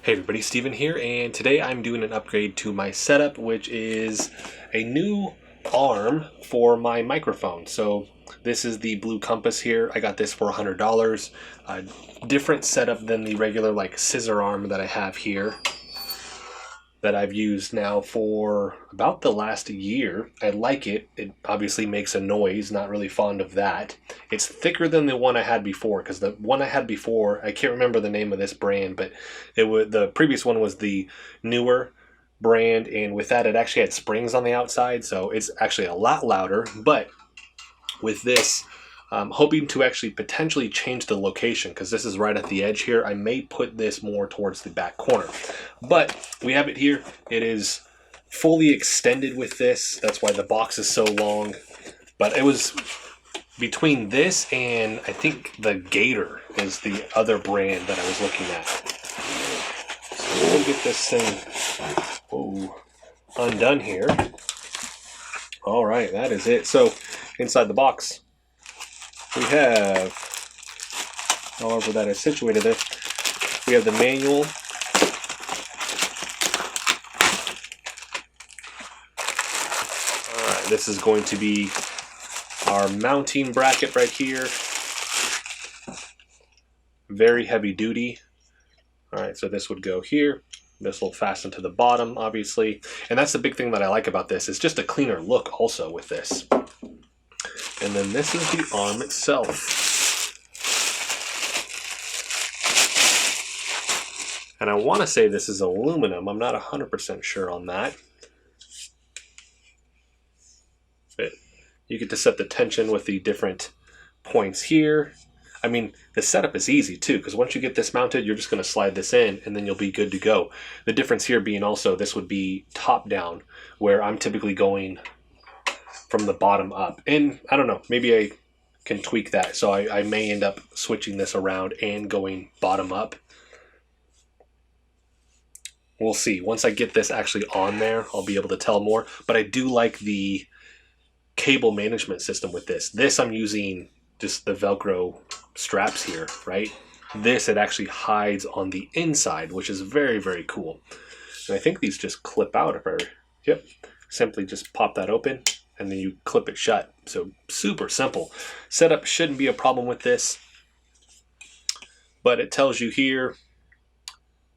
Hey everybody, Steven here, and today I'm doing an upgrade to my setup, which is a new arm for my microphone. So this is the Blue Compass here. I got this for $100. A different setup than the regular like scissor arm that I have here that I've used now for about the last year. I like it. It obviously makes a noise, not really fond of that. It's thicker than the one I had before, because the one I had before, I can't remember the name of this brand, but the previous one was the newer brand, and with that it actually had springs on the outside, so it's actually a lot louder. But with this, I'm hoping to actually potentially change the location, because this is right at the edge here. I may put this more towards the back corner, but we have it here. It is fully extended with this. That's why the box is so long. But it was between this and I think the Gator is the other brand that I was looking at. So we'll get this thing undone here. All right, that is it. So inside the box, we have, however that is situated there, we have the manual. All right, this is going to be our mounting bracket right here. Very heavy duty. All right, so this would go here. This will fasten to the bottom, obviously. And that's the big thing that I like about this. It's just a cleaner look also with this. And then this is the arm itself. And I want to say this is aluminum. I'm not 100% sure on that. But you get to set the tension with the different points here. I mean, the setup is easy too, because once you get this mounted, you're just going to slide this in and then you'll be good to go. The difference here being also this would be top down, where I'm typically going from the bottom up. And I don't know, maybe I can tweak that. So I may end up switching this around and going bottom up. We'll see. Once I get this actually on there, I'll be able to tell more. But I do like the cable management system with this. This I'm using just the Velcro straps here, right? This, it actually hides on the inside, which is very, very cool. And I think these just clip out if I, yep, simply just pop that open and then you clip it shut. So super simple. Setup shouldn't be a problem with this, but it tells you here,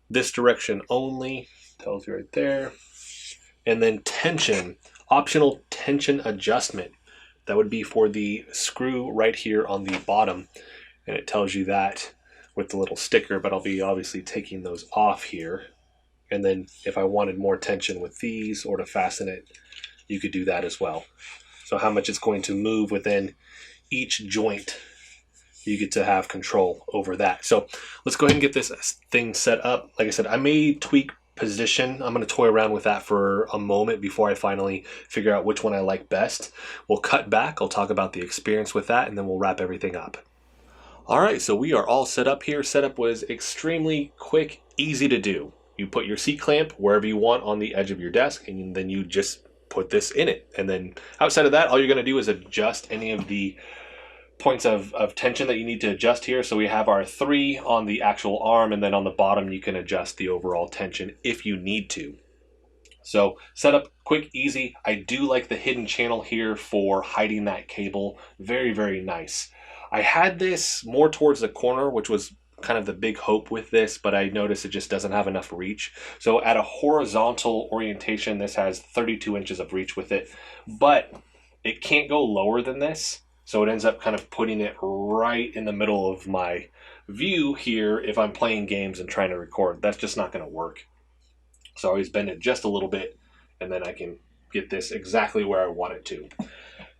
this direction only, tells you right there. And then tension, optional tension adjustment. That would be for the screw right here on the bottom. And it tells you that with the little sticker, but I'll be obviously taking those off here. And then if I wanted more tension with these or to fasten it, you could do that as well. So how much it's going to move within each joint, you get to have control over that. So let's go ahead and get this thing set up. Like I said, I may tweak position. I'm going to toy around with that for a moment before I finally figure out which one I like best. We'll cut back. I'll talk about the experience with that, and then we'll wrap everything up. All right, so we are all set up here. Setup was extremely quick, easy to do. You put your seat clamp wherever you want on the edge of your desk, and then you just put this in it. And then outside of that, all you're going to do is adjust any of the points of tension that you need to adjust here. So we have our 3 on the actual arm, and then on the bottom you can adjust the overall tension if you need to. So setup quick, easy. I do like the hidden channel here for hiding that cable. Very, very nice. I had this more towards the corner, which was kind of the big hope with this, but I noticed it just doesn't have enough reach. So at a horizontal orientation, this has 32 inches of reach with it, but it can't go lower than this. So it ends up kind of putting it right in the middle of my view here if I'm playing games and trying to record. That's just not going to work. So I always bend it just a little bit, and then I can get this exactly where I want it to.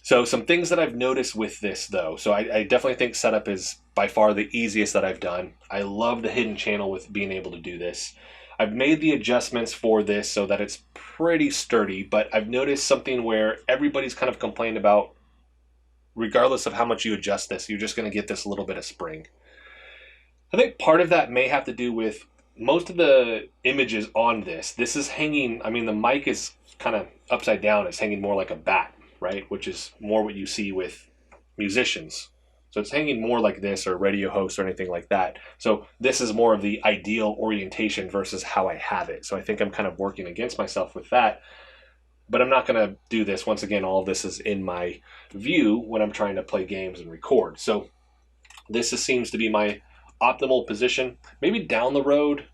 So some things that I've noticed with this though. So I definitely think setup is by far the easiest that I've done. I love the hidden channel with being able to do this. I've made the adjustments for this so that it's pretty sturdy, but I've noticed something where everybody's kind of complained about, regardless of how much you adjust this, you're just going to get this little bit of spring. I think part of that may have to do with most of the images on this. This is hanging, I mean, the mic is kind of upside down. It's hanging more like a bat, right? Which is more what you see with musicians So it's hanging more like this, or radio host or anything like that. So this is more of the ideal orientation versus how I have it. So I think I'm kind of working against myself with that. But I'm not going to do this. Once again, all of this is in my view when I'm trying to play games and record. So seems to be my optimal position. Maybe down the road,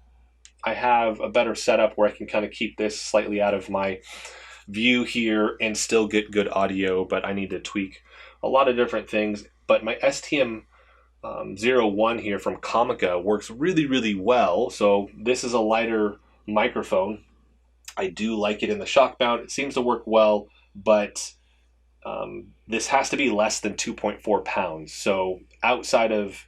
I have a better setup where I can kind of keep this slightly out of my view here and still get good audio, but I need to tweak a lot of different things. But my STM01 here from Comica works really, really well. So this is a lighter microphone. I do like it in the shock mount. It seems to work well, but this has to be less than 2.4 pounds. So outside of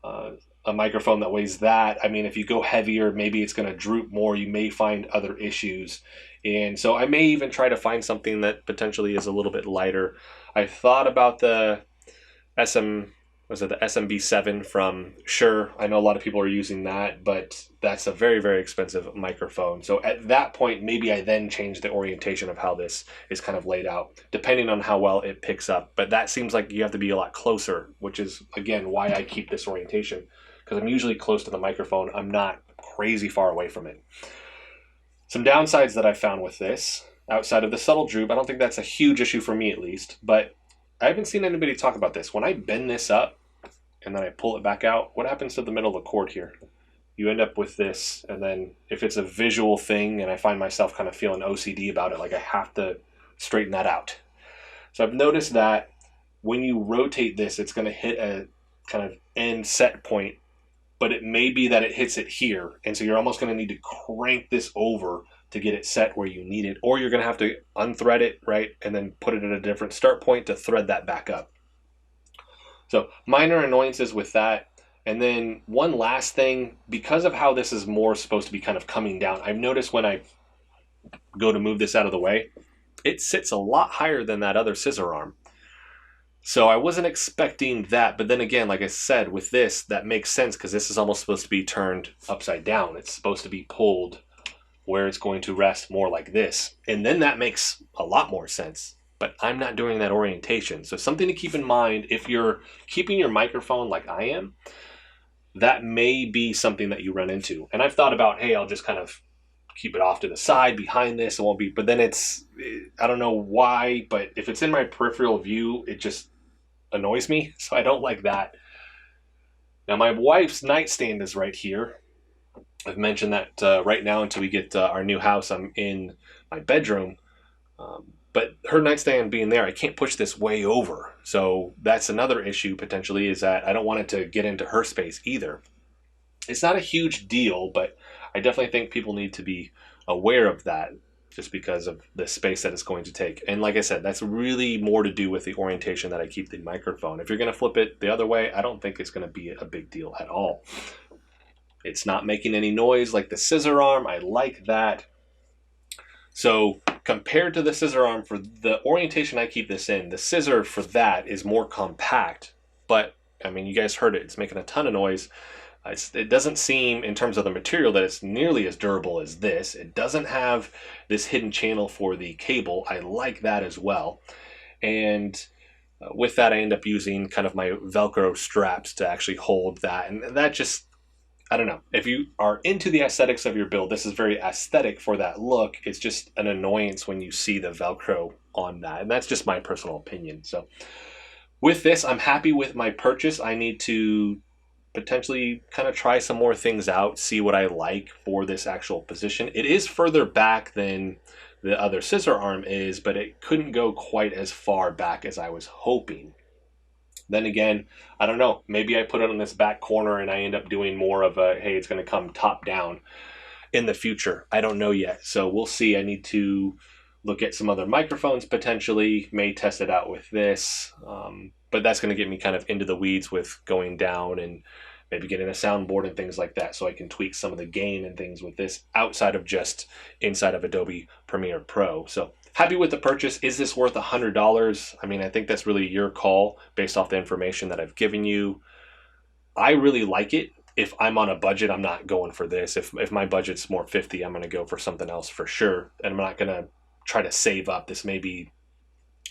a microphone that weighs that, I mean, if you go heavier, maybe it's going to droop more. You may find other issues. And so I may even try to find something that potentially is a little bit lighter. I thought about the the SMB7 from Shure. I know a lot of people are using that, but that's a very, very expensive microphone. So at that point, maybe I then change the orientation of how this is kind of laid out, depending on how well it picks up. But that seems like you have to be a lot closer, which is, again, why I keep this orientation, because I'm usually close to the microphone. I'm not crazy far away from it. Some downsides that I found with this, outside of the subtle droop, I don't think that's a huge issue for me at least, but I haven't seen anybody talk about this. When I bend this up and then I pull it back out, what happens to the middle of the cord here? You end up with this, and then if it's a visual thing and I find myself kind of feeling OCD about it, like I have to straighten that out. So I've noticed that when you rotate this, it's going to hit a kind of end set point, but it may be that it hits it here, and so you're almost going to need to crank this over to get it set where you need it, or you're going to have to unthread it, right, and then put it at a different start point to thread that back up. So minor annoyances with that. And then one last thing, because of how this is more supposed to be kind of coming down, I've noticed when I go to move this out of the way, it sits a lot higher than that other scissor arm. So I wasn't expecting that, but then again, like I said, with this, that makes sense because this is almost supposed to be turned upside down. It's supposed to be pulled where it's going to rest more like this. And then that makes a lot more sense. But I'm not doing that orientation. So something to keep in mind, if you're keeping your microphone like I am, that may be something that you run into. And I've thought about, hey, I'll just kind of keep it off to the side behind this. It won't be, but then I don't know why, but if it's in my peripheral view, it just annoys me. So I don't like that. Now my wife's nightstand is right here. I've mentioned that right now until we get our new house, I'm in my bedroom. But her nightstand being there, I can't push this way over. So that's another issue potentially, is that I don't want it to get into her space either. It's not a huge deal, but I definitely think people need to be aware of that just because of the space that it's going to take. And like I said, that's really more to do with the orientation that I keep the microphone. If you're going to flip it the other way, I don't think it's going to be a big deal at all. It's not making any noise like the scissor arm. I like that. So compared to the scissor arm, for the orientation I keep this in, the scissor for that is more compact. But, I mean, you guys heard it. It's making a ton of noise. It doesn't seem, in terms of the material, that it's nearly as durable as this. It doesn't have this hidden channel for the cable. I like that as well. And with that, I end up using kind of my Velcro straps to actually hold that. And that just, I don't know. If you are into the aesthetics of your build, this is very aesthetic for that look. It's just an annoyance when you see the Velcro on that. And that's just my personal opinion. So with this, I'm happy with my purchase. I need to potentially kind of try some more things out, see what I like for this actual position. It is further back than the other scissor arm is, but it couldn't go quite as far back as I was hoping. Then again, I don't know, maybe I put it on this back corner and I end up doing more of a, hey, it's going to come top down in the future. I don't know yet. So we'll see. I need to look at some other microphones potentially, may test it out with this. But that's going to get me kind of into the weeds with going down and maybe getting a soundboard and things like that, so I can tweak some of the gain and things with this outside of just inside of Adobe Premiere Pro. So happy with the purchase. Is this worth $100? I mean, I think that's really your call based off the information that I've given you. I really like it. If I'm on a budget, I'm not going for this. If my budget's more 50, I'm going to go for something else for sure. And I'm not going to try to save up. This may be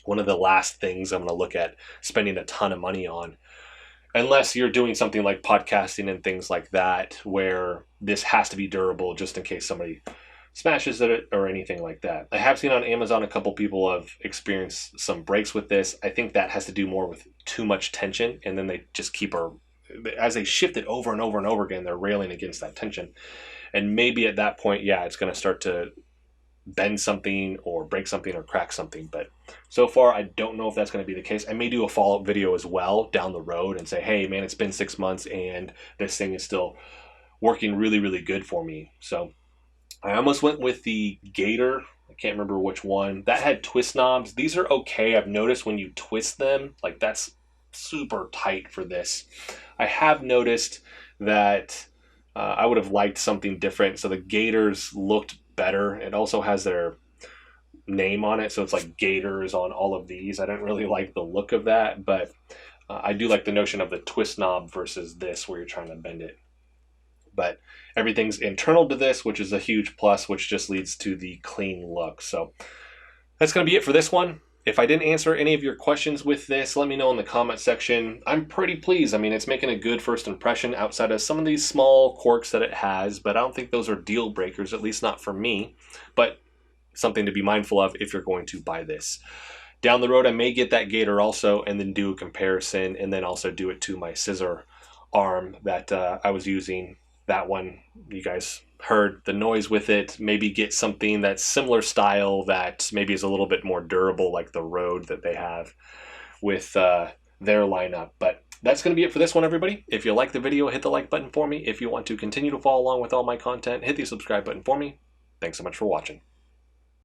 one of the last things I'm going to look at spending a ton of money on. unless you're doing something like podcasting and things like that, where this has to be durable just in case somebody smashes it or anything like that. I have seen on Amazon a couple people have experienced some breaks with this. I think that has to do more with too much tension, and then they just keep as they shift it over and over and over again, they're railing against that tension. And maybe at that point, yeah, it's going to start to bend something or break something or crack something. But so far, I don't know if that's going to be the case. I may do a follow-up video as well down the road and say, hey, man, it's been 6 months and this thing is still working really, really good for me. So I almost went with the Gator. I can't remember which one. That had twist knobs. These are okay. I've noticed when you twist them, like that's super tight for this. I have noticed that I would have liked something different. So the Gators looked better. It also has their name on it, so it's like Gators on all of these. I didn't really like the look of that, but I do like the notion of the twist knob versus this where you're trying to bend it. But everything's internal to this, which is a huge plus, which just leads to the clean look. So that's going to be it for this one. If I didn't answer any of your questions with this, let me know in the comment section. I'm pretty pleased. I mean, it's making a good first impression outside of some of these small quirks that it has, but I don't think those are deal breakers, at least not for me. But something to be mindful of if you're going to buy this. Down the road, I may get that Gator also and then do a comparison and then also do it to my scissor arm that I was using. That one, you guys heard the noise with it. Maybe get something that's similar style that maybe is a little bit more durable, like the Rode that they have with their lineup. But that's going to be it for this one, everybody. If you like the video, hit the like button for me. If you want to continue to follow along with all my content, hit the subscribe button for me. Thanks so much for watching.